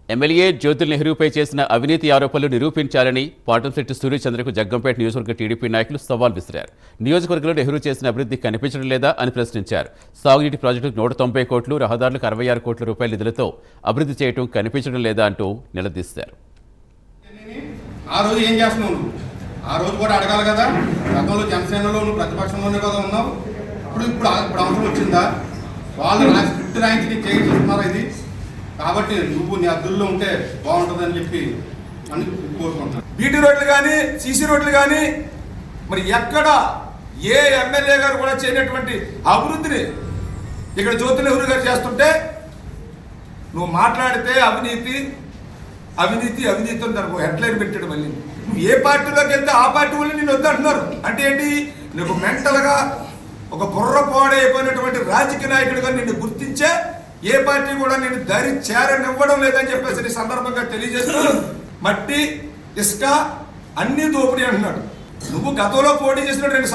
MLA Jyothula నెహ్రూపై చేసిన అవినీతి ఆరోపణలు నిరూపించాలని పాటంశెట్టి సూర్యచంద్రకు జగ్గంపేట నియోజకవర్గ టీడీపీ నాయకులు సవాల్ విసిరారు. నియోజకవర్గంలో నెహ్రూ చేసిన అభివృద్ధి కనిపించడం లేదా అని ప్రశ్నించారు. సాగునీటి ప్రాజెక్టుకు 190 కోట్లు, రహదారులకు 66 కోట్ల రూపాయల నిధులతో అభివృద్ధి చేయడం కనిపించడం లేదా అంటూ నిలదీశారు. ఆ రోజు ఏం చేస్తున్నావు? ఆ రోజు కూడా అడగాలి కదా. గతంలో జనసేనలో ప్రతిపక్షంలోనే కదా ఉన్నావు. ఇప్పుడు అవసరం వచ్చిందా? వాళ్ళు స్క్రిప్ట్ రాయించి చేయిస్తున్నారా ఇది? కాబట్టి నువ్వు నీ అద్దుల్లో ఉంటే బాగుంటుందని చెప్పి అని కోరుకుంటున్నాను. బీటీ రోడ్లు కానీ సీసీ రోడ్లు కానీ మరి ఎక్కడ ఏ ఎమ్మెల్యే గారు కూడా చేయనటువంటి అభివృద్ధిని ఇక్కడ జ్యోతుల్ నెహ్రూ గారు చేస్తుంటే నువ్వు మాట్లాడితే అవినీతి అవినీతి అవినీతి అని దానికి హెడ్లైన్ పెట్టాడు. మళ్ళీ నువ్వు ఏ పార్టీలోకి వెళ్తే ఆ పార్టీ వాళ్ళు నేను వద్దంటున్నారు. అంటే ఏంటి? నీకు మెంటల్గా ఒక బుర్ర పోడైపోయినటువంటి రాజకీయ నాయకుడిగా నిన్ను గుర్తించే ఏ పార్టీ కూడా నేను దరి చేరనివ్వడం లేదని చెప్పేసి ఈ సందర్భంగా తెలియజేస్తూ మట్టి ఇసుక అన్ని దోపిడీ అంటున్నాడు. నువ్వు గతంలో పోటీ చేసినటువంటి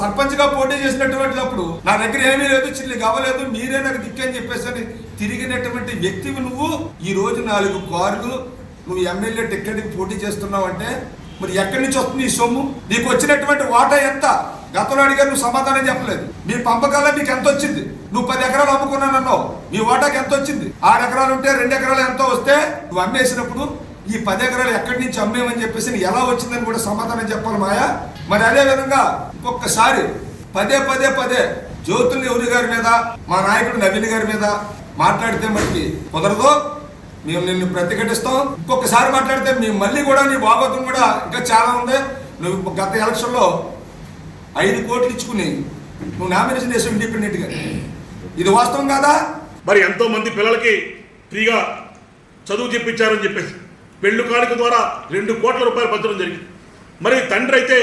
సర్పంచ్గా పోటీ చేసినటువంటిప్పుడు నా దగ్గర ఏమీ లేదు, చిల్లి అవ్వలేదు, మీరే నాకు దిక్కని చెప్పేసి తిరిగినటువంటి వ్యక్తివి నువ్వు. ఈ రోజు 4 కార్లు నువ్వు ఎమ్మెల్యే టికెట్కి పోటీ చేస్తున్నావు అంటే మరి ఎక్కడి నుంచి వస్తుంది ఈ సొమ్ము? నీకు వచ్చినటువంటి వాటా ఎంత? గతంలో అడిగారు, నువ్వు సమాధానం చెప్పలేదు. మీ పంపకాల్లో నీకు ఎంత వచ్చింది? నువ్వు 10 ఎకరాలు అమ్ముకున్నానన్నావు, మీ వాటాకి ఎంత వచ్చింది? 6 ఎకరాలు ఉంటే 2 ఎకరాలు ఎంతో వస్తే నువ్వు అమ్మేసినప్పుడు ఈ 10 ఎకరాలు ఎక్కడి నుంచి అమ్మేమని చెప్పేసి ఎలా వచ్చిందని కూడా సమాధానం చెప్పాలి మాయా. మరి అదే విధంగా ఇంకొకసారి పదే జ్యోతుల్ నెహ్రూ గారి మీద మా నాయకుడు నవీన్ గారి మీద మాట్లాడితే మనకి కుదరదు. మేము నిన్ను ప్రతిఘటిస్తాం. ఇంకొకసారి మాట్లాడితే మేము మళ్ళీ కూడా నీ భాగవతం కూడా ఇంకా చాలా ఉంది. నువ్వు గత ఎలక్షన్లో 5 కోట్లు ఇచ్చుకుని నువ్వు నామినేషన్ చేసావు ఇండిపెండెంట్గా. ఇది వాస్తవం కాదా? మరి ఎంతో మంది పిల్లలకి ఫ్రీగా చదువు చెప్పించారని చెప్పేసి పెళ్లి కానుక ద్వారా 2 కోట్ల రూపాయలు పంచడం జరిగింది. మరి తండ్రి అయితే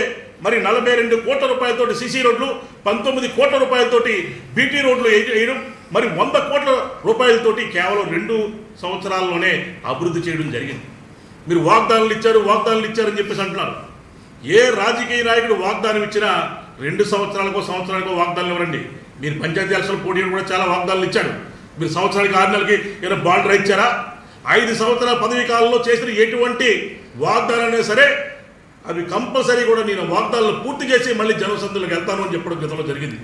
మరి 42 కోట్ల రూపాయలతోటి సీసీ రోడ్లు, 19 కోట్ల రూపాయలతోటి బీటీ రోడ్లు వేయడం, మరి 100 కోట్ల రూపాయలతోటి కేవలం 2 సంవత్సరాల్లోనే అభివృద్ధి చేయడం జరిగింది. మీరు వాగ్దానాలు ఇచ్చారని చెప్పేసి అంటున్నారు. ఏ రాజకీయ నాయకుడు వాగ్దానం ఇచ్చినా 2 సంవత్సరానికో వాగ్దానాలు ఇవ్వరండి. మీరు పంచాయతీ ఎలక్షన్ పోటీలు కూడా చాలా వాగ్దానాలు ఇచ్చారు. మీరు సంవత్సరానికి 6 నెలలకి ఏదైనా బాండ్ ఇచ్చారా? 5 సంవత్సరాల పదవీ కాలంలో చేసిన ఎటువంటి వాగ్దానాలైనా సరే అవి కంపల్సరీ కూడా నేను వాగ్దానాలు పూర్తి చేసి మళ్ళీ జనసందులకు వెళ్తాను అని చెప్పడం గతంలో జరిగింది.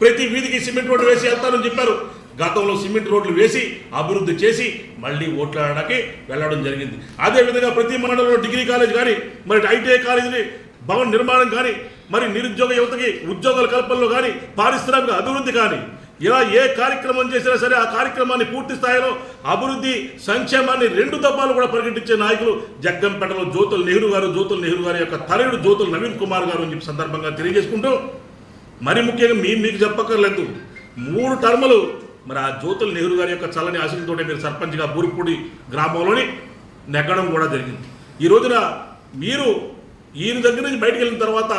ప్రతి వీధికి సిమెంట్ రోడ్లు వేసి వెళ్తానని చెప్పారు. గతంలో సిమెంట్ రోడ్లు వేసి అభివృద్ధి చేసి మళ్ళీ ఓట్లాడడానికి వెళ్ళడం జరిగింది. అదేవిధంగా ప్రతి మండలంలో డిగ్రీ కాలేజ్ కానీ, మరి ఐటీఐ కాలేజీ భవన నిర్మాణం కానీ, మరి నిరుద్యోగ యువతకి ఉద్యోగాల కల్పనలో కానీ, పారిశ్రామిక అభివృద్ధి కానీ, ఇలా ఏ కార్యక్రమం చేసినా సరే ఆ కార్యక్రమాన్ని పూర్తి స్థాయిలో అభివృద్ధి సంక్షేమాన్ని 2 దఫాలు కూడా ప్రకటించే నాయకులు జగ్గంపేటలో జ్యోతుల్ నెహ్రూ గారి యొక్క తనయుడు జ్యోతుల్ నవీన్ కుమార్ గారు అని చెప్పి సందర్భంగా తెలియజేసుకుంటూ, మరి ముఖ్యంగా మీకు చెప్పక్కర్లేదు, 3 టర్ములు మరి ఆ జ్యోతుల్ నెహ్రూ గారి యొక్క చల్లని ఆశలతోనే మీరు సర్పంచ్గా బూరుపూడి గ్రామంలోని నెగ్గడం కూడా జరిగింది. ఈ రోజున మీరు ఈయన దగ్గర నుంచి బయటకు వెళ్ళిన తర్వాత